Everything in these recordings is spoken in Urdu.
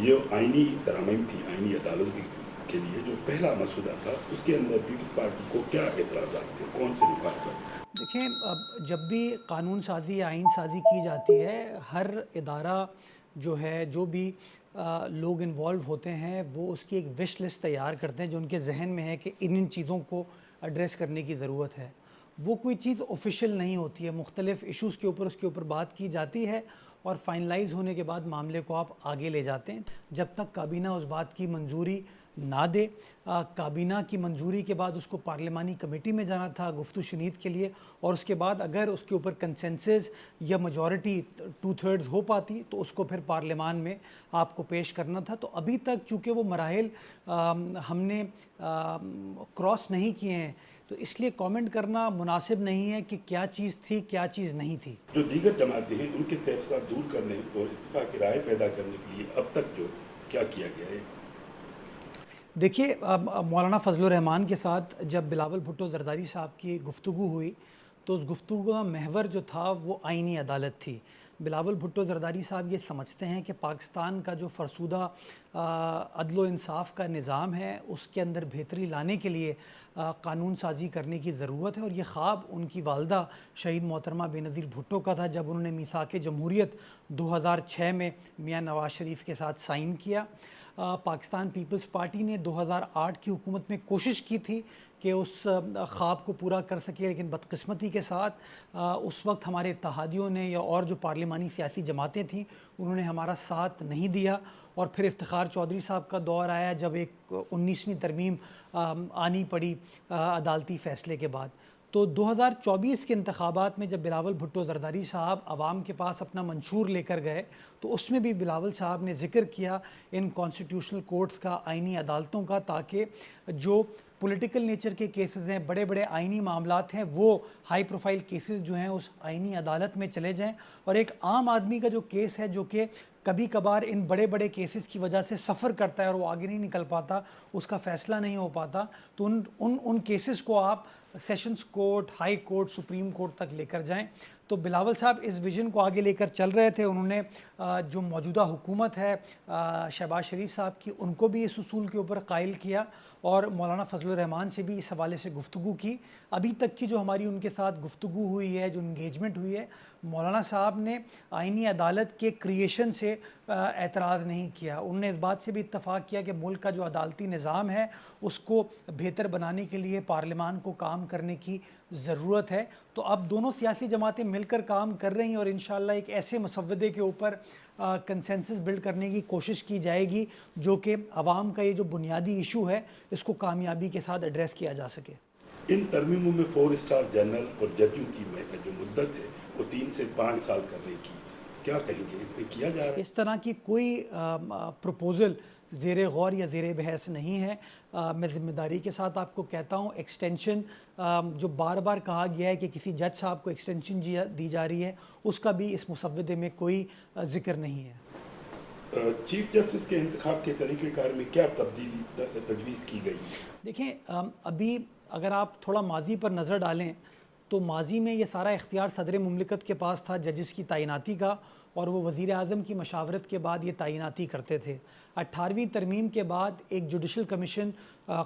یہ آئینی ترامیم تھی آئینی عدالت کے لیے جو پہلا مسودہ تھا، اس کے اندر پیپلز پارٹی کو کیا اعتراضات تھے، کون سے نکات پر؟ دیکھیں، اب جب بھی قانون سازی یا آئین سازی کی جاتی ہے، ہر ادارہ جو ہے، جو بھی لوگ انوالو ہوتے ہیں، وہ اس کی ایک وش لسٹ تیار کرتے ہیں جو ان کے ذہن میں ہے کہ ان چیزوں کو ایڈریس کرنے کی ضرورت ہے۔ وہ کوئی چیز آفیشیل نہیں ہوتی ہے، مختلف ایشوز کے اوپر اس کے اوپر بات کی جاتی ہے اور فائنلائز ہونے کے بعد معاملے کو آپ آگے لے جاتے ہیں جب تک کابینہ اس بات کی منظوری نہ دے۔ کابینہ کی منظوری کے بعد اس کو پارلیمانی کمیٹی میں جانا تھا گفت و شنید کے لیے، اور اس کے بعد اگر اس کے اوپر کنسنسس یا میجورٹی 2/3 ہو پاتی تو اس کو پھر پارلیمان میں آپ کو پیش کرنا تھا۔ تو ابھی تک چونکہ وہ مراحل ہم نے کراس نہیں کیے ہیں، تو اس لیے کامنٹ کرنا مناسب نہیں ہے کہ کیا چیز تھی کیا چیز نہیں تھی۔ جو دیگر جماعتیں ہیں ان کے تحفظات دور کرنے اور اتفاق رائے پیدا کرنے کے لیے اب تک جو کیا کیا گیا ہے؟ دیکھیے، مولانا فضل الرحمان کے ساتھ جب بلاول بھٹو زرداری صاحب کی گفتگو ہوئی تو اس گفتگو کا محور جو تھا وہ آئینی عدالت تھی۔ بلاول بھٹو زرداری صاحب یہ سمجھتے ہیں کہ پاکستان کا جو فرسودہ عدل و انصاف کا نظام ہے، اس کے اندر بہتری لانے کے لیے قانون سازی کرنے کی ضرورت ہے، اور یہ خواب ان کی والدہ شہید محترمہ بے نظیر بھٹو کا تھا جب انہوں نے میثاق جمہوریت 2006 میں میاں نواز شریف کے ساتھ سائن کیا۔ پاکستان پیپلز پارٹی نے 2008 کی حکومت میں کوشش کی تھی کہ اس خواب کو پورا کر سکے، لیکن بدقسمتی کے ساتھ اس وقت ہمارے اتحادیوں نے یا اور جو پارلیمانی سیاسی جماعتیں تھیں انہوں نے ہمارا ساتھ نہیں دیا، اور پھر افتخار چودھری صاحب کا دور آیا جب ایک 19ویں ترمیم آنی پڑی عدالتی فیصلے کے بعد۔ تو 2024 کے انتخابات میں جب بلاول بھٹو زرداری صاحب عوام کے پاس اپنا منشور لے کر گئے تو اس میں بھی بلاول صاحب نے ذکر کیا ان کانسٹیٹیوشنل کورٹس کا، آئینی عدالتوں کا، تاکہ جو پولیٹیکل نیچر کے کیسز ہیں، بڑے بڑے آئینی معاملات ہیں، وہ ہائی پروفائل کیسز جو ہیں اس آئینی عدالت میں چلے جائیں، اور ایک عام آدمی کا جو کیس ہے جو کہ کبھی کبھار ان بڑے بڑے کیسز کی وجہ سے سفر کرتا ہے اور وہ آگے نہیں نکل پاتا، اس کا فیصلہ نہیں ہو پاتا، تو ان کیسز کو آپ sessions court, high court, supreme court تک لے کر جائیں۔ تو بلاول صاحب اس ویژن کو آگے لے کر چل رہے تھے۔ انہوں نے جو موجودہ حکومت ہے شہباز شریف صاحب کی، ان کو بھی اس اصول کے اوپر قائل کیا اور مولانا فضل الرحمان سے بھی اس حوالے سے گفتگو کی۔ ابھی تک کی جو ہماری ان کے ساتھ گفتگو ہوئی ہے، جو انگیجمنٹ ہوئی ہے، مولانا صاحب نے آئینی عدالت کے کریشن سے اعتراض نہیں کیا۔ انہوں نے اس بات سے بھی اتفاق کیا کہ ملک کا جو عدالتی نظام ہے اس کو بہتر بنانے کے لیے پارلیمان کو کام کرنے کی ضرورت ہے۔ تو اب دونوں سیاسی جماعتیں مل کر کام کر رہی ہیں اور انشاءاللہ ایک ایسے مسودے کے اوپر کنسنسس بلڈ کرنے کی کوشش کی جائے گی جو کہ عوام کا یہ جو بنیادی ایشو ہے اس کو کامیابی کے ساتھ ایڈریس کیا جا سکے۔ ان ترمیموں میں 4 اسٹار جنرل اور ججوں کی جو مدت ہے وہ 3 سے 5 سال کرنے کی، کیا کہیں گے اس میں کیا جا رہا ہے؟ اس طرح کی کوئی پروپوزل زیر غور یا زیر بحث نہیں ہے۔ میں ذمہ داری کے ساتھ آپ کو کہتا ہوں، ایکسٹینشن جو بار بار کہا گیا ہے کہ کسی جج صاحب کو ایکسٹینشن دی جا رہی ہے، اس کا بھی اس مسودے میں کوئی ذکر نہیں ہے۔ چیف جسٹس کے انتخاب کے طریقہ کار میں کیا تبدیلی تجویز کی گئی ہے؟ دیکھیں، ابھی اگر آپ تھوڑا ماضی پر نظر ڈالیں تو ماضی میں یہ سارا اختیار صدر مملکت کے پاس تھا ججز کی تعیناتی کا، اور وہ وزیر اعظم کی مشاورت کے بعد یہ تعیناتی کرتے تھے۔ 18ویں ترمیم کے بعد ایک جوڈیشل کمیشن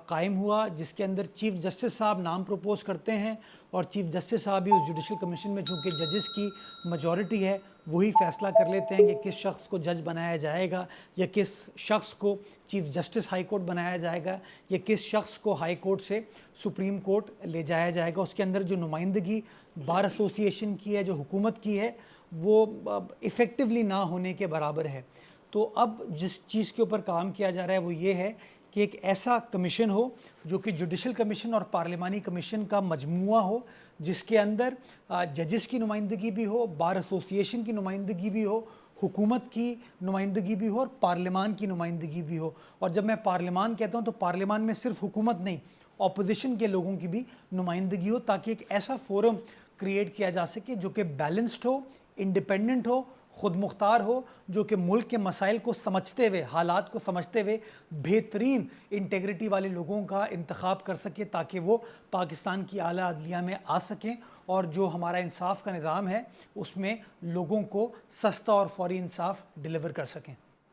قائم ہوا جس کے اندر چیف جسٹس صاحب نام پروپوز کرتے ہیں، اور چیف جسٹس صاحب بھی اس جوڈیشل کمیشن میں چونکہ ججز کی میجورٹی ہے وہی فیصلہ کر لیتے ہیں کہ کس شخص کو جج بنایا جائے گا، یا کس شخص کو چیف جسٹس ہائی کورٹ بنایا جائے گا، یا کس شخص کو ہائی کورٹ سے سپریم کورٹ لے جایا جائے گا۔ اس کے اندر جو نمائندگی بار ایسوسی ایشن کی ہے، جو حکومت کی ہے، وہ ایفیکٹولی نہ ہونے کے برابر ہے۔ تو اب جس چیز کے اوپر کام کیا جا رہا ہے وہ یہ ہے کہ ایک ایسا کمیشن ہو جو کہ جوڈیشل کمیشن اور پارلیمانی کمیشن کا مجموعہ ہو، جس کے اندر ججز کی نمائندگی بھی ہو، بار ایسوسی ایشن کی نمائندگی بھی ہو، حکومت کی نمائندگی بھی ہو، اور پارلیمان کی نمائندگی بھی ہو۔ اور جب میں پارلیمان کہتا ہوں تو پارلیمان میں صرف حکومت نہیں، اپوزیشن کے لوگوں کی بھی نمائندگی ہو، تاکہ ایک ایسا فورم کریٹ کیا جا سکے جو کہ بیلنسڈ ہو، انڈیپینڈنٹ ہو، خود مختار ہو، جو کہ ملک کے مسائل کو سمجھتے ہوئے، حالات کو سمجھتے ہوئے بہترین انٹیگریٹی والے لوگوں کا انتخاب کر سکے، تاکہ وہ پاکستان کی اعلیٰ عدلیہ میں آ سکیں اور جو ہمارا انصاف کا نظام ہے اس میں لوگوں کو سستا اور فوری انصاف ڈیلیور کر سکیں۔